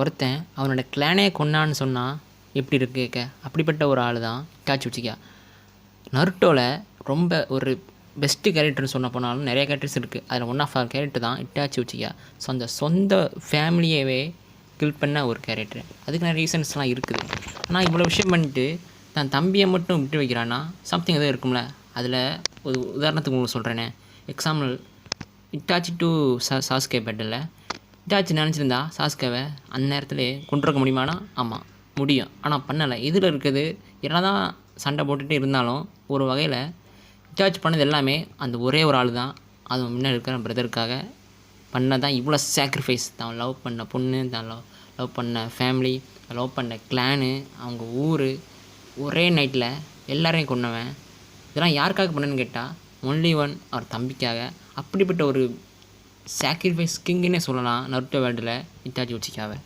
ஒருத்தன் அவனோட கிளானே கொன்னான்னு சொன்னால் எப்படி இருக்கு கேட்க? அப்படிப்பட்ட ஒரு ஆள் தான் இட்டாச்சி உச்சிகா. நருட்டோவில் ரொம்ப ஒரு பெஸ்ட்டு கேரக்டர்னு சொன்ன போனாலும் நிறைய கேரக்டர்ஸ் இருக்குது. அதில் ஒன் ஆஃப் கேரக்டர் தான் இட்டாச்சி உச்சிகா. ஸோ அந்த சொந்த ஃபேமிலியவே கில் பண்ண ஒரு கேரக்டர். அதுக்கான ரீசன்ஸ்லாம் இருக்குது. ஆனால் இவ்வளோ விஷயம் பண்ணிட்டு தன் தம்பியை மட்டும் விட்டு வைக்கிறான்னா சம்திங் எதுவும் இருக்கும்ல. அதில் ஒரு உதாரணத்துக்கு உங்களுக்கு சொல்கிறேனே. Example, Itachi to Sasuke battle Itachi நினச்சிருந்தா சாஸ்கேவை அந்த நேரத்தில் கொண்டிருக்க முடியுமானா ஆமாம் முடியும். ஆனால் பண்ணலை. இதில் இருக்குது என்ன தான் சண்டை போட்டுகிட்டு இருந்தாலும் ஒரு வகையில் இட்டாச்சி பண்ணது எல்லாமே அந்த ஒரே ஒரு ஆள் தான். அது முன்னே இருக்கிற பிரதருக்காக பண்ணதான். இவ்வளோ சாக்ரிஃபைஸ். தான் லவ் பண்ண பொண்ணு, தான் லவ் பண்ண ஃபேமிலி, லவ் பண்ண கிளானு, அவங்க ஊர், ஒரே நைட்டில் எல்லாரையும் கொன்னவன். இதெல்லாம் யாருக்காக பண்ணேன்னு கேட்டால் ஒன்லி ஒன் அவர் தம்பிக்காக. அப்படிப்பட்ட ஒரு சாக்ரிஃபைஸ் கிங்குன்னே சொல்லலாம் நருட்டோ வேர்ல்டில் இட்டாச்சி உச்சிகாவை.